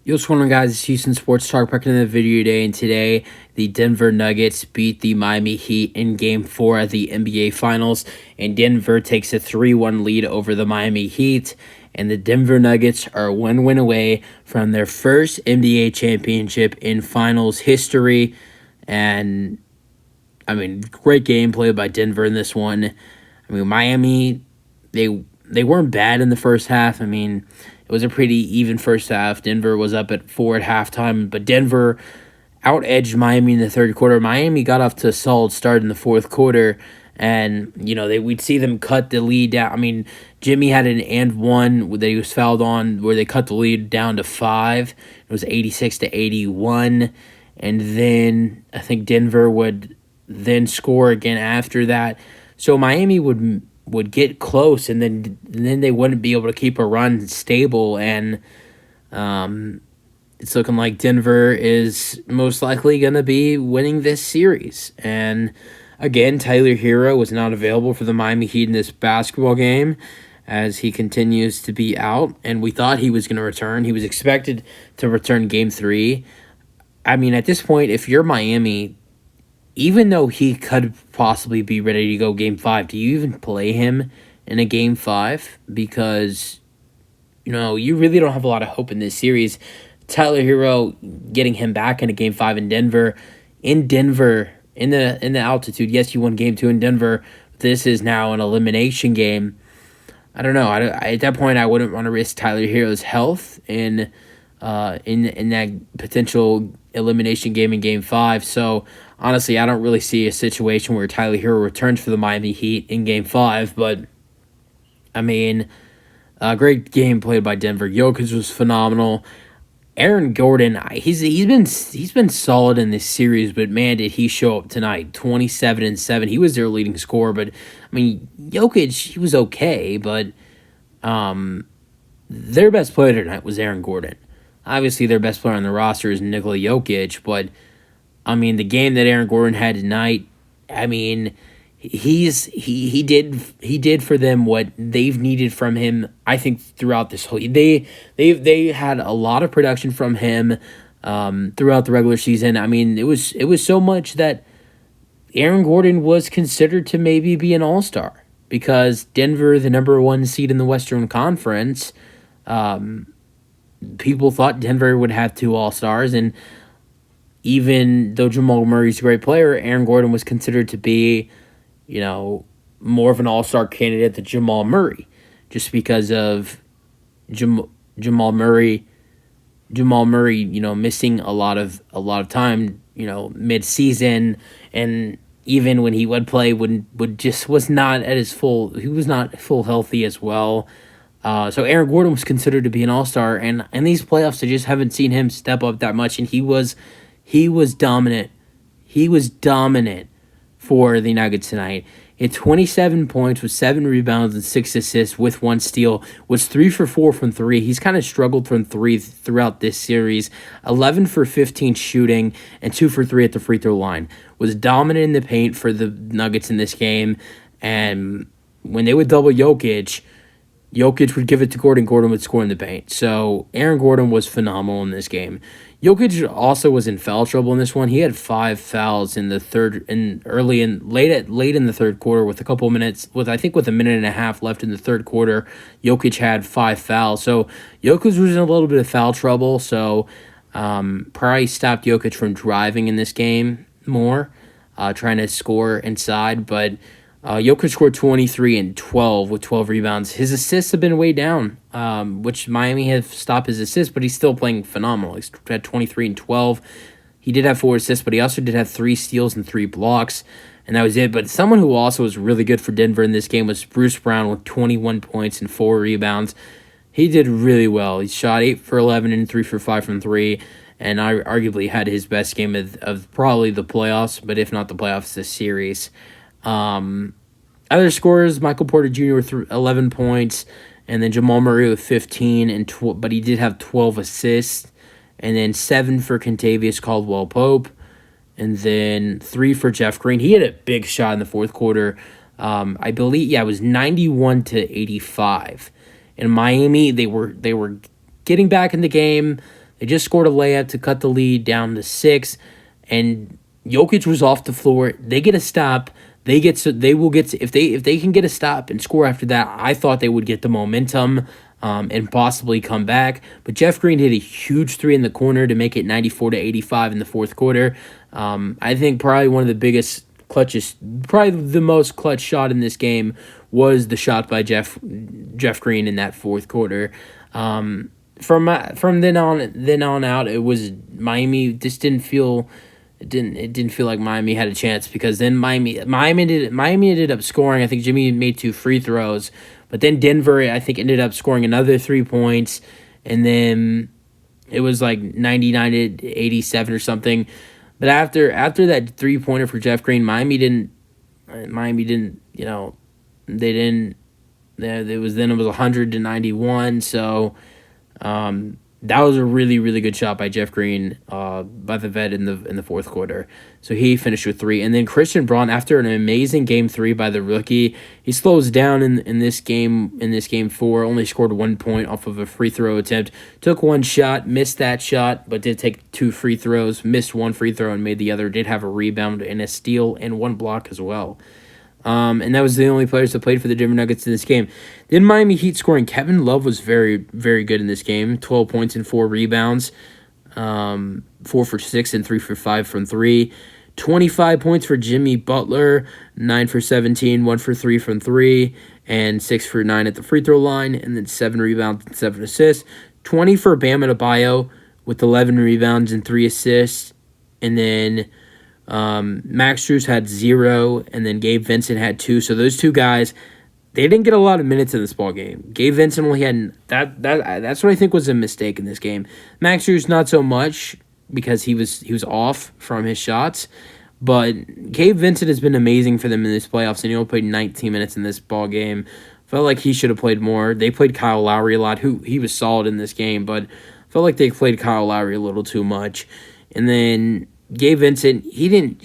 Yo, what's going on, guys? It's Houston Sports Talk back in the video today, and today the Denver Nuggets beat the Miami Heat in Game 4 of the NBA Finals, and Denver takes a 3-1 lead over the Miami Heat, and the Denver Nuggets are one win away from their first NBA championship in Finals history, and, great gameplay by Denver in this one. Miami, they weren't bad in the first half. It was a pretty even first half. Denver was up at 4 at halftime, but Denver out-edged Miami in the third quarter. Miami got off to a solid start in the fourth quarter, and we'd see them cut the lead down. Jimmy had an and one that he was fouled on, where they cut the lead down to 5. It was 86-81, and then I think Denver would then score again after that. So Miami would get close, and then they wouldn't be able to keep a run stable, and it's looking like Denver is most likely going to be winning this series. And again, Tyler Hero was not available for the Miami Heat in this basketball game, as he continues to be out, and we thought he was going to return. He was expected to return Game 3. At this point, if you're Miami, even though he could possibly be ready to go Game 5, do you even play him in a Game 5? Because, you really don't have a lot of hope in this series. Tyler Hero, getting him back into Game 5 in Denver, in the altitude. Yes, you won Game 2 in Denver. This is now an elimination game. I don't know. At that point, I wouldn't want to risk Tyler Hero's health in that potential elimination game in Game 5. So, honestly, I don't really see a situation where Tyler Hero returns for the Miami Heat in Game 5. But, a great game played by Denver. Jokic was phenomenal. Aaron Gordon, he's been solid in this series, but man, did he show up tonight. 27-7. He was their leading scorer, but Jokic, he was okay, but their best player tonight was Aaron Gordon. Obviously, their best player on the roster is Nikola Jokic, but the game that Aaron Gordon had tonight, he did for them what they've needed from him. I think throughout this whole they had a lot of production from him throughout the regular season. It was so much that Aaron Gordon was considered to maybe be an all-star, because Denver, the number 1 seed in the Western Conference, people thought Denver would have 2 all-stars, and even though Jamal Murray's a great player, Aaron Gordon was considered to be, more of an all-star candidate than Jamal Murray, just because of Jamal Murray, missing a lot of time, mid-season, and even when he would play, was not at his full. He was not full healthy as well. So Aaron Gordon was considered to be an all-star, and in these playoffs, I just haven't seen him step up that much, and he was dominant. He was dominant for the Nuggets tonight. He had 27 points with 7 rebounds and 6 assists with 1 steal. Was 3 for 4 from 3. He's kind of struggled from 3 throughout this series. 11 for 15 shooting and 2 for 3 at the free throw line. Was dominant in the paint for the Nuggets in this game. And when they would double Jokic would give it to Gordon. Gordon would score in the paint. So Aaron Gordon was phenomenal in this game. Jokic also was in foul trouble in this one. He had 5 fouls in the third, and late in the third quarter, with a minute and a half left in the third quarter. Jokic had 5 fouls. So Jokic was in a little bit of foul trouble. So probably stopped Jokic from driving in this game more, trying to score inside, but. Jokic scored 23 and 12 with 12 rebounds. His assists have been way down, which Miami have stopped his assists, but he's still playing phenomenal. He's had 23 and 12. He did have 4 assists, but he also did have 3 steals and 3 blocks, and that was it. But someone who also was really good for Denver in this game was Bruce Brown with 21 points and 4 rebounds. He did really well. He shot 8 for 11 and 3 for 5 from 3, and I arguably had his best game of probably the playoffs, but if not the playoffs, this series. Other scorers, Michael Porter Jr. with 11 points, and then Jamal Murray with 15, but he did have 12 assists, and then 7 for Kentavious Caldwell-Pope, and then 3 for Jeff Green. He had a big shot in the fourth quarter. I believe, it was 91-85. In Miami, they were getting back in the game. They just scored a layup to cut the lead down to 6, and Jokic was off the floor. They get a stop. They will get if they can get a stop and score after that. I thought they would get the momentum and possibly come back. But Jeff Green hit a huge three in the corner to make it 94-85 in the fourth quarter. I think probably one of the biggest clutches, probably the most clutch shot in this game was the shot by Jeff Green in that fourth quarter. From then on out, it was Miami just didn't feel. It didn't feel like Miami had a chance, because then Miami ended up scoring. I think Jimmy made 2 free throws, but then Denver, I think, ended up scoring another 3 points, and then it was like 99-87 or something. But after that 3-pointer for Jeff Green, Miami didn't. You know, they didn't. It was 100-91. So. That was a really, really good shot by Jeff Green, by the vet in the fourth quarter. So he finished with 3. And then Christian Braun, after an amazing game 3 by the rookie, he slows down in this game 4, only scored 1 point off of a free throw attempt. Took 1 shot, missed that shot, but did take 2 free throws, missed 1 free throw and made the other. Did have a rebound and a steal and 1 block as well. And that was the only players that played for the Denver Nuggets in this game. Then Miami Heat scoring. Kevin Love was very, very good in this game. 12 points and 4 rebounds. 4 for 6 and 3 for 5 from 3. 25 points for Jimmy Butler. 9 for 17, 1 for 3 from 3, and 6 for 9 at the free throw line. And then 7 rebounds and 7 assists. 20 for Bam Adebayo with 11 rebounds and 3 assists. And then Max Strus had 0, and then Gabe Vincent had 2. So those 2 guys, they didn't get a lot of minutes in this ball game. Gabe Vincent only had that's what I think was a mistake in this game. Max Strus not so much, because he was off from his shots, but Gabe Vincent has been amazing for them in this playoffs, and he only played 19 minutes in this ball game. Felt like he should have played more. They played Kyle Lowry a lot. He was solid in this game, but felt like they played Kyle Lowry a little too much. And then Gabe Vincent, he didn't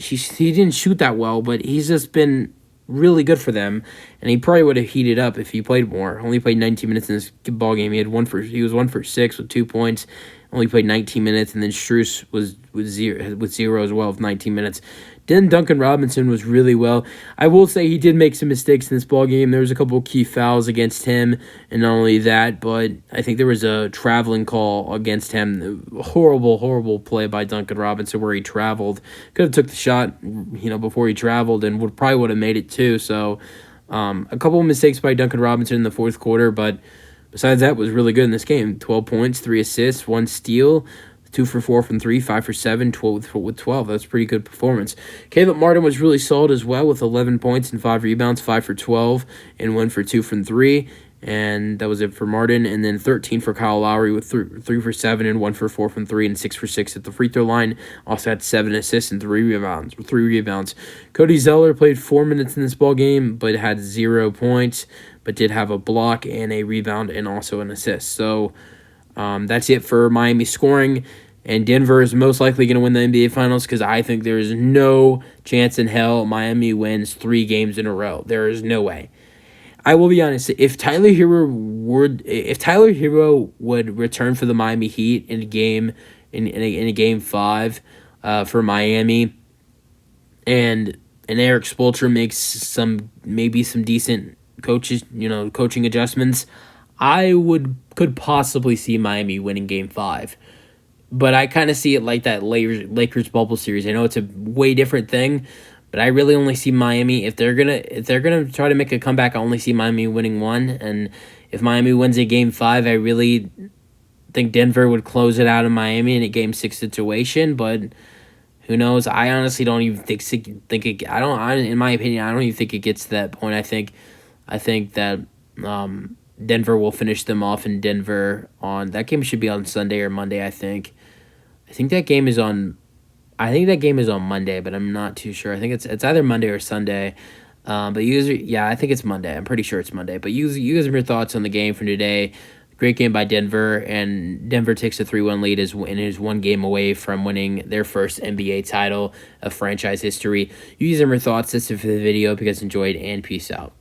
shoot that well, but he's just been really good for them, and he probably would have heated up if he played more. Only played 19 minutes in this ball game. He was 1 for 6 with 2 points. Only played 19 minutes, and then Strus was with 0 as well with 19 minutes. Then Duncan Robinson was really well. I will say he did make some mistakes in this ball game. There was a couple of key fouls against him, and not only that, but I think there was a traveling call against him. Horrible, horrible play by Duncan Robinson where he traveled. Could have took the shot, before he traveled, and would have made it too. So, a couple of mistakes by Duncan Robinson in the fourth quarter, but besides that, was really good in this game. 12 points, 3 assists, 1 steal. 2 for 4 from 3, 5 for 7, 12 with 12. That's a pretty good performance. Caleb Martin was really solid as well with 11 points and 5 rebounds, 5 for 12, and 1 for 2 from 3. And that was it for Martin. And then 13 for Kyle Lowry with 3 for 7 and 1 for 4 from 3 and 6 for 6 at the free throw line. Also had 7 assists and 3 rebounds. Cody Zeller played 4 minutes in this ball game, but had 0 points, but did have a block and a rebound and also an assist. So that's it for Miami scoring. And Denver is most likely going to win the NBA Finals, because I think there is no chance in hell Miami wins 3 games in a row. There is no way. I will be honest. If Tyler Hero would return for the Miami Heat in a game 5 for Miami, and Eric Spoelstra makes maybe some decent coaching adjustments, I could possibly see Miami winning Game 5. But I kind of see it like that Lakers bubble series. I know it's a way different thing, but I really only see Miami, if they're gonna try to make a comeback, I only see Miami winning 1. And if Miami wins a Game 5, I really think Denver would close it out of Miami in a Game 6 situation. But who knows? I honestly don't even think it. In my opinion, I don't even think it gets to that point. I think that Denver will finish them off in Denver on that game. Should be on Sunday or Monday. I think that game is on Monday, but I'm not too sure. I think it's either Monday or Sunday. I think it's Monday. I'm pretty sure it's Monday. But you guys have your thoughts on the game from today. Great game by Denver, and Denver takes a 3-1 lead and is 1 game away from winning their first NBA title of franchise history. You guys have your thoughts. That's it for the video. Hope you guys enjoyed, and peace out.